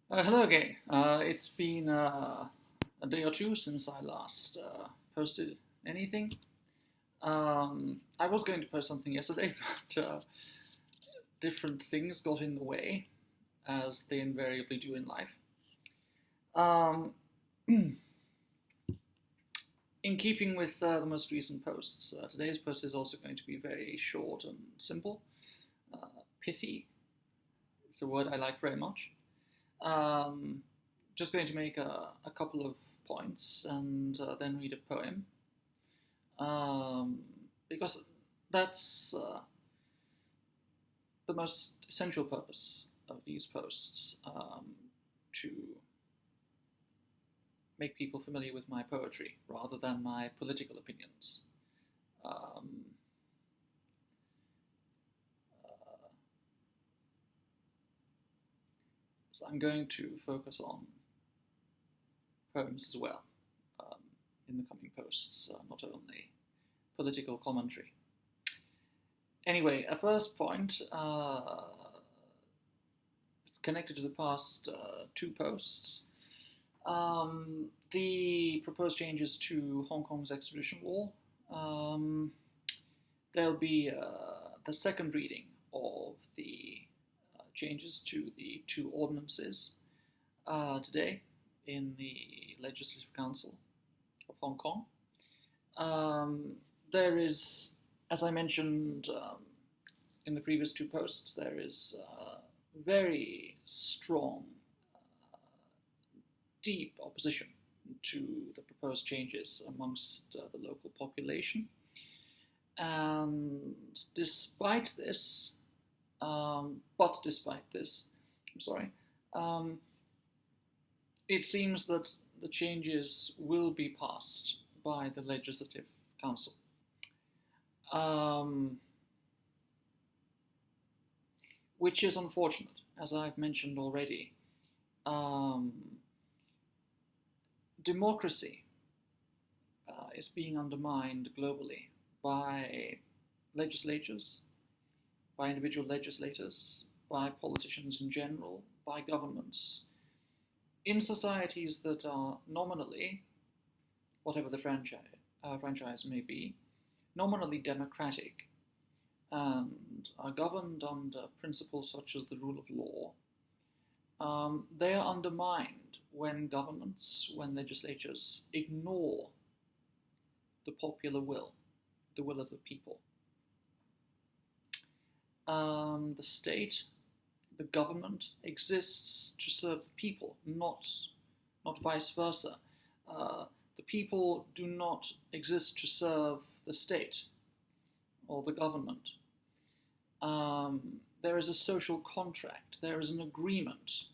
Hello again. It's been a day or two since I last posted anything. I was going to post something yesterday, but different things got in the way, as they invariably do in life. Um, in keeping with the most recent posts, today's post is also going to be very short and simple. Pithy is a word I like very much. Um, just going to make a couple of points and then read a poem, um, because that's the most essential purpose of these posts, to make people familiar with my poetry rather than my political opinions. Um, uh, so I'm going to focus on poems as well, um, in the coming posts, not only political commentary. Anyway, a first point connected to the past two posts. The proposed changes to Hong Kong's extradition law. There'll be the second reading of the changes to the two ordinances today in the Legislative Council of Hong Kong. There is, as I mentioned in the previous two posts, there is very strong, deep opposition to the proposed changes amongst the local population. And despite this, I'm sorry, it seems that the changes will be passed by the Legislative Council. Which is unfortunate, as I've mentioned already. Democracy is being undermined globally by legislatures, by individual legislators, by politicians in general, by governments, in societies that are nominally, whatever the franchise may be, nominally democratic and are governed under principles such as the rule of law. They are undermined when governments, when legislatures ignore the popular will, the will of the people. The state, the government, exists to serve the people, not vice versa. The people do not exist to serve the state or the government. There is a social contract, there is an agreement,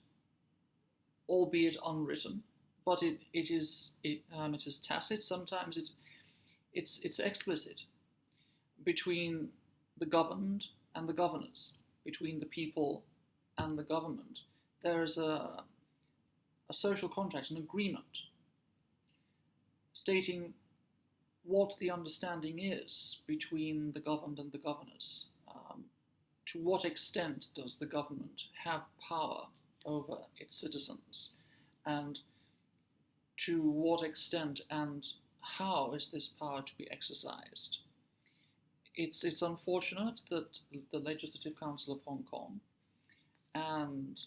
albeit unwritten, but it is tacit. Sometimes it's explicit, between the governed and the governors, between the people and the government. There is a social contract, an agreement, stating what the understanding is between the governed and the governors. To what extent does the government have power over its citizens, and to what extent and how is this power to be exercised? It's unfortunate that the Legislative Council of Hong Kong and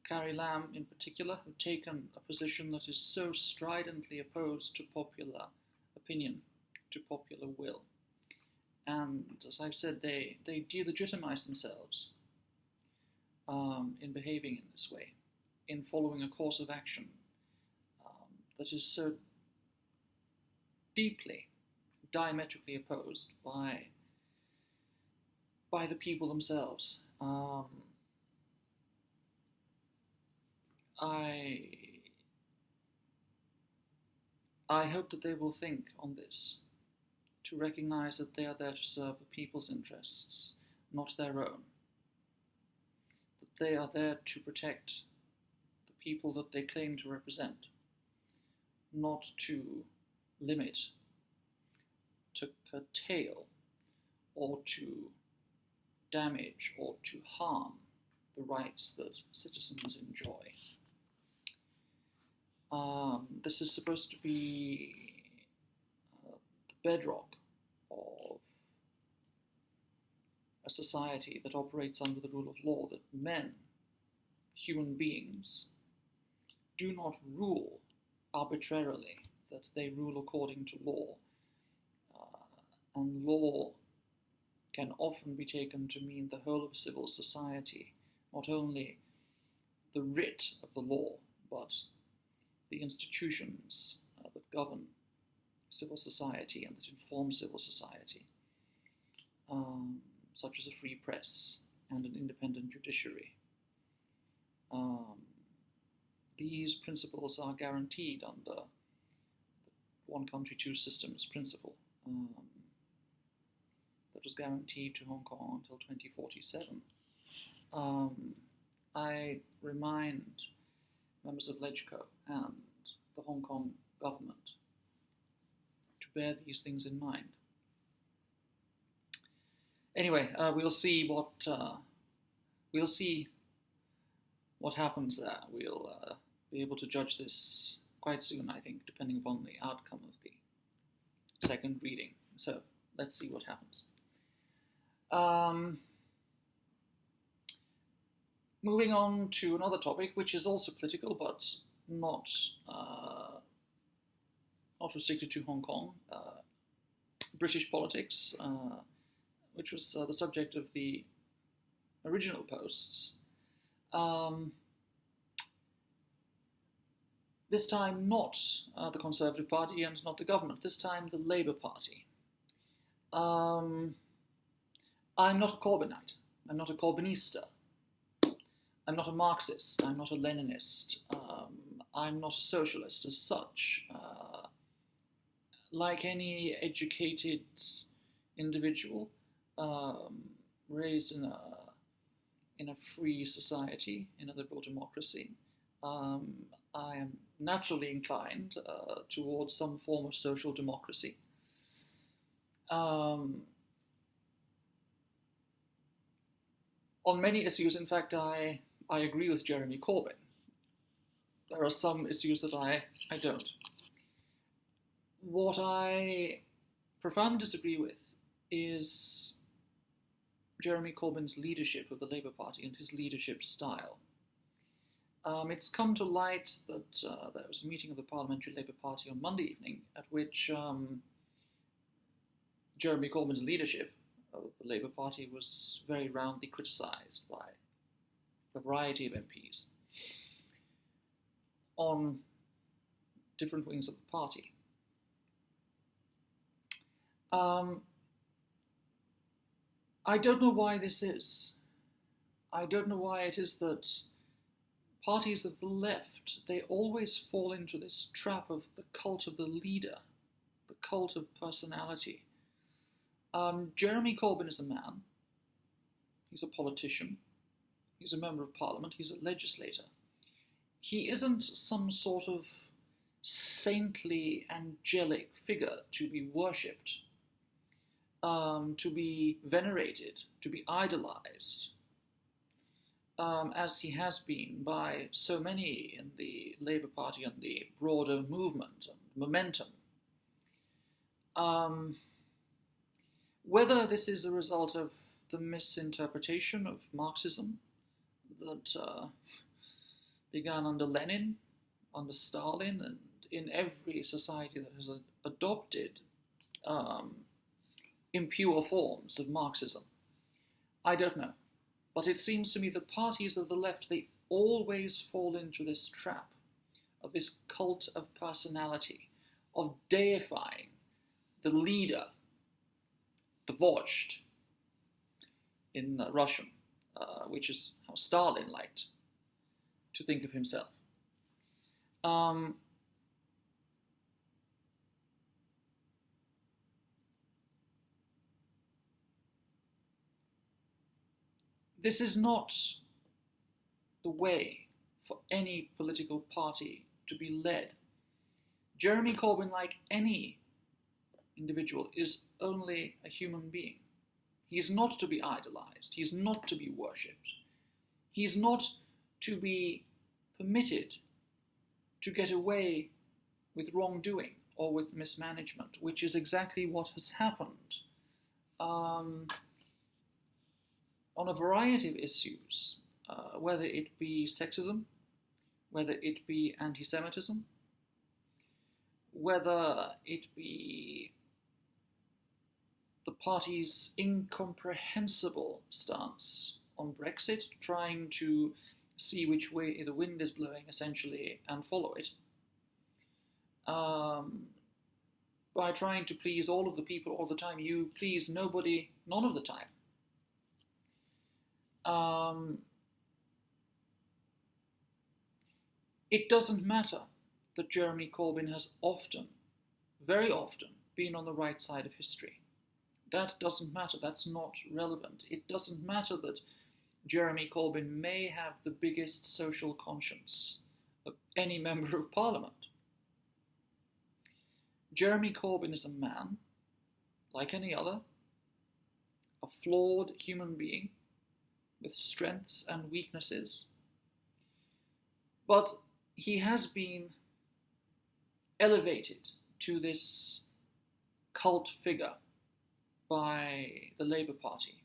Carrie Lam in particular have taken a position that is so stridently opposed to popular opinion, to popular will. And as I've said, they delegitimize themselves in behaving in this way, in following a course of action that is so deeply, diametrically opposed by the people themselves. I hope that they will think on this, to recognize that they are there to serve the people's interests, not their own. That they are there to protect the people that they claim to represent, not to limit, to curtail, or to damage, or to harm the rights that citizens enjoy. This is supposed to be the bedrock of a society that operates under the rule of law, that men, human beings, do not rule arbitrarily, that they rule according to law. And law can often be taken to mean the whole of civil society, not only the writ of the law, but the institutions that govern civil society and that inform civil society, such as a free press and an independent judiciary. These principles are guaranteed under the one country, two systems principle that was guaranteed to Hong Kong until 2047. I remind members of LegCo and the Hong Kong government to bear these things in mind. Anyway, we'll see what happens there. We'll be able to judge this quite soon, I think, depending upon the outcome of the second reading. So let's see what happens. Moving on to another topic, which is also political, but not restricted to Hong Kong. British politics, which was the subject of the original posts. This time not the Conservative Party and not the government, this time the Labour Party. I'm not a Corbynite, I'm not a Corbynista, I'm not a Marxist, I'm not a Leninist, I'm not a socialist as such. Like any educated individual raised in a free society, in a liberal democracy, I am naturally inclined towards some form of social democracy. On many issues, in fact, I agree with Jeremy Corbyn. There are some issues that I don't. What I profoundly disagree with is Jeremy Corbyn's leadership of the Labour Party and his leadership style. It's come to light that there was a meeting of the Parliamentary Labour Party on Monday evening at which Jeremy Corbyn's leadership of the Labour Party was very roundly criticised by a variety of MPs on different wings of the party. I don't know why this is. I don't know why it is that parties of the left, they always fall into this trap of the cult of the leader, the cult of personality. Jeremy Corbyn is a man. He's a politician. He's a member of parliament. He's a legislator. He isn't some sort of saintly, angelic figure to be worshipped, to be venerated, to be idolized, as he has been by so many in the Labour Party and the broader movement and momentum. Whether this is a result of the misinterpretation of Marxism that began under Lenin, under Stalin, and in every society that has adopted impure forms of Marxism, I don't know. But it seems to me that parties of the left, they always fall into this trap of this cult of personality, of deifying the leader, the vozhd in Russian, which is how Stalin liked to think of himself. This is not the way for any political party to be led. Jeremy Corbyn, like any individual, is only a human being. He is not to be idolized. He is not to be worshipped. He's not to be permitted to get away with wrongdoing or with mismanagement, which is exactly what has happened on a variety of issues, whether it be sexism, whether it be anti-Semitism, whether it be the party's incomprehensible stance on Brexit, trying to see which way the wind is blowing, essentially, and follow it, by trying to please all of the people all the time. You please nobody none of the time. It doesn't matter that Jeremy Corbyn has often, very often, been on the right side of history. That doesn't matter. That's not relevant. It doesn't matter that Jeremy Corbyn may have the biggest social conscience of any member of parliament. Jeremy Corbyn is a man, like any other, a flawed human being with strengths and weaknesses, but he has been elevated to this cult figure by the Labour Party.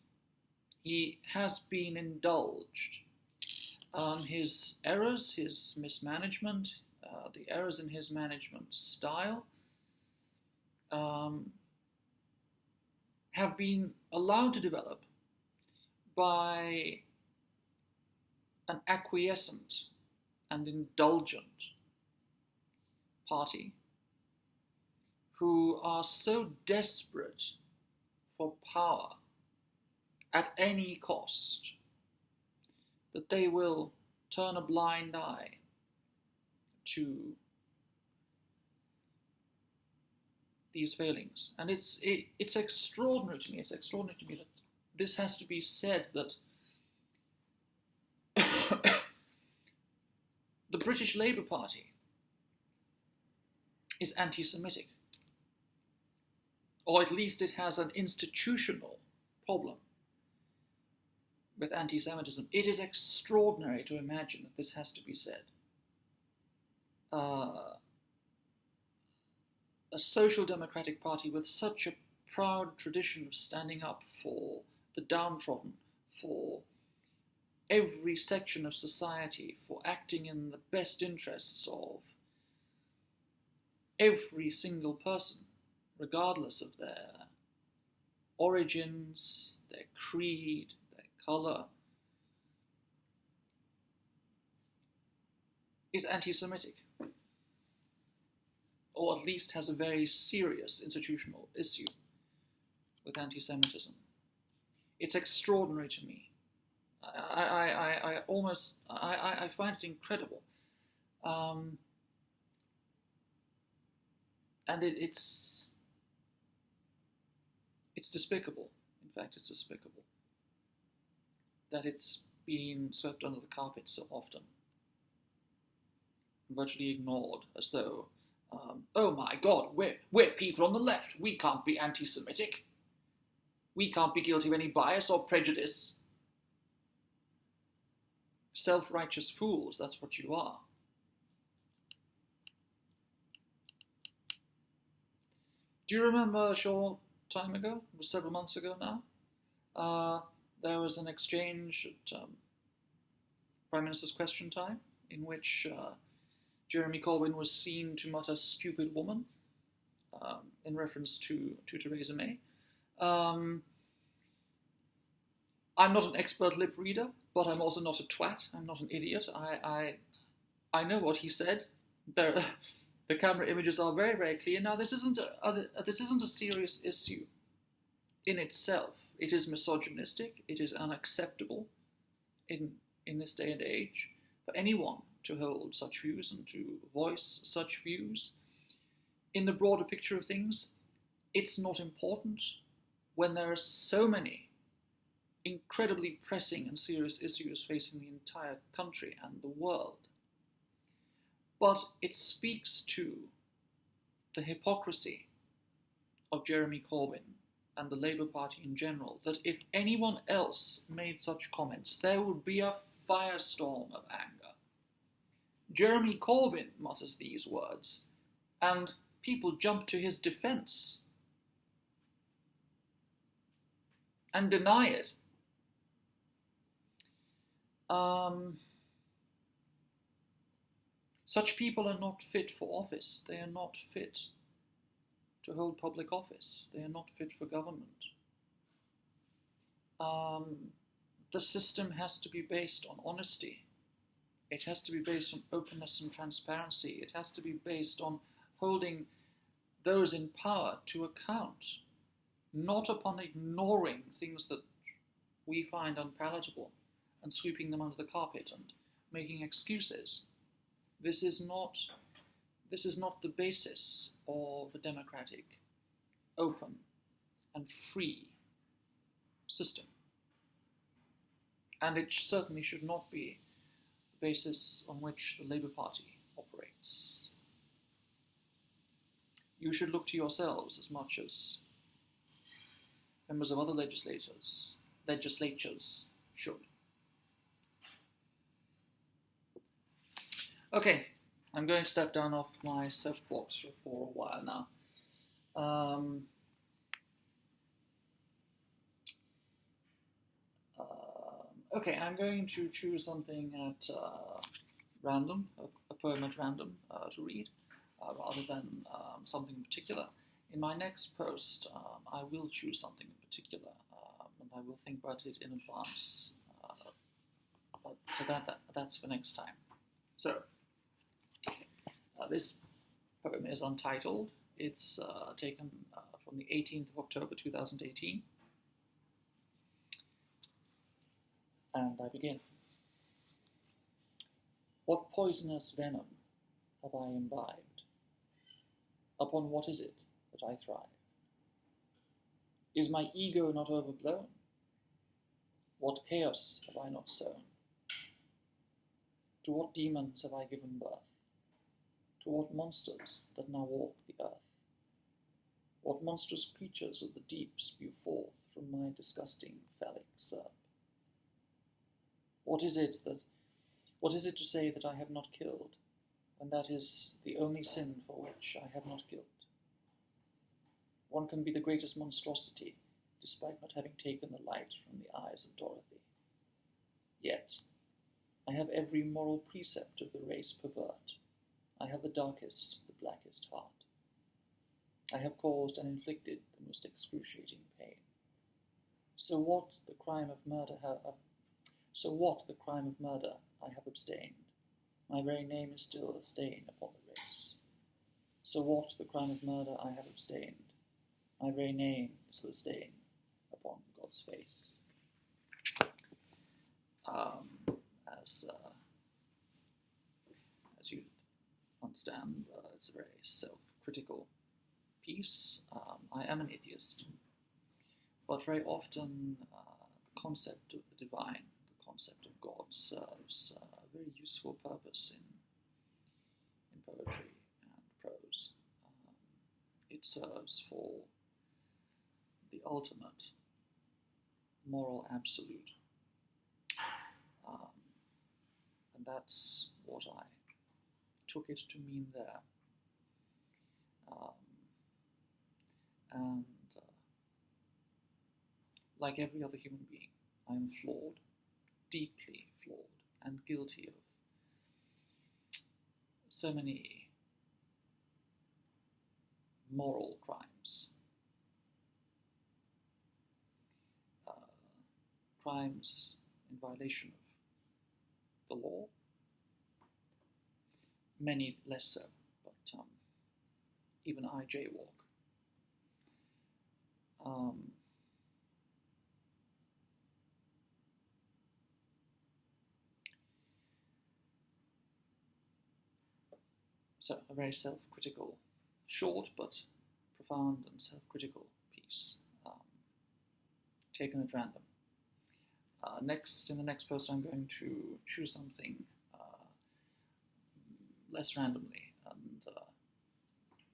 He has been indulged. His errors, his mismanagement, the errors in his management style have been allowed to develop by an acquiescent and indulgent party who are so desperate for power at any cost that they will turn a blind eye to these failings. And it's extraordinary to me. It's extraordinary to me that this has to be said, that the British Labour Party is anti-Semitic, or at least it has an institutional problem with anti-Semitism. It is extraordinary to imagine that this has to be said. A social democratic party with such a proud tradition of standing up for the downtrodden, for every section of society, for acting in the best interests of every single person, regardless of their origins, their creed, their colour, is anti-Semitic, or at least has a very serious institutional issue with anti-Semitism. It's extraordinary to me. I find it incredible. And it's despicable. In fact, it's despicable that it's been swept under the carpet so often, virtually ignored, as though, oh my God, we're people on the left. We can't be anti-Semitic. We can't be guilty of any bias or prejudice. Self-righteous fools, that's what you are. Do you remember a short time ago, it was several months ago now, there was an exchange at Prime Minister's Question Time in which Jeremy Corbyn was seen to mutter "stupid woman" in reference to Theresa May. I'm not an expert lip reader, but I'm also not a twat. I'm not an idiot. I know what he said. The camera images are very, very clear. Now, this isn't a serious issue in itself. It is misogynistic. It is unacceptable in this day and age for anyone to hold such views and to voice such views. In the broader picture of things, it's not important when there are so many incredibly pressing and serious issues facing the entire country and the world. But it speaks to the hypocrisy of Jeremy Corbyn and the Labour Party in general, that if anyone else made such comments, there would be a firestorm of anger. Jeremy Corbyn mutters these words, and people jump to his defence and deny it. Such people are not fit for office. They are not fit to hold public office. They are not fit for government. The system has to be based on honesty. It has to be based on openness and transparency. It has to be based on holding those in power to account, not upon ignoring things that we find unpalatable and sweeping them under the carpet and making excuses. This is not the basis of a democratic, open, and free system. And it certainly should not be the basis on which the Labour Party operates. You should look to yourselves as much as members of other legislatures should. Okay, I'm going to step down off my soapbox for a while now. Okay, I'm going to choose something at random, a poem at random to read, rather than something in particular. In my next post, I will choose something in particular, and I will think about it in advance. But that's for next time. So, this poem is untitled. It's taken from the 18th of October 2018. And I begin. What poisonous venom have I imbibed? Upon what is it that I thrive? Is my ego not overblown? What chaos have I not sown? To what demons have I given birth? To what monsters that now walk the earth? What monstrous creatures of the deep spew forth from my disgusting phallic serp? What is it to say that I have not killed, when that is the only sin for which I have not guilt? One can be the greatest monstrosity, despite not having taken the light from the eyes of Dorothy. Yet, I have every moral precept of the race pervert. I have the darkest, the blackest heart. I have caused and inflicted the most excruciating pain. So what the crime of murder I have abstained. My very name is still a stain upon the race. So what the crime of murder I have abstained. My very name is still a stain upon God's face. As you understand, it's a very self-critical piece. I am an atheist, but very often the concept of the divine, the concept of God, serves a very useful purpose in poetry and prose. It serves for the ultimate moral absolute. And that's what I took it to mean there. And like every other human being, I am flawed, deeply flawed, and guilty of so many moral crimes. Crimes in violation of the law, many less so, but even I jaywalk. So a very self-critical, short but profound and self-critical piece, taken at random. In the next post, I'm going to choose something less randomly and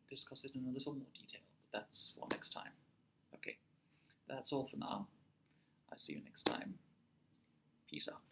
discuss it in a little more detail, but that's for next time. Okay, that's all for now. I'll see you next time. Peace out.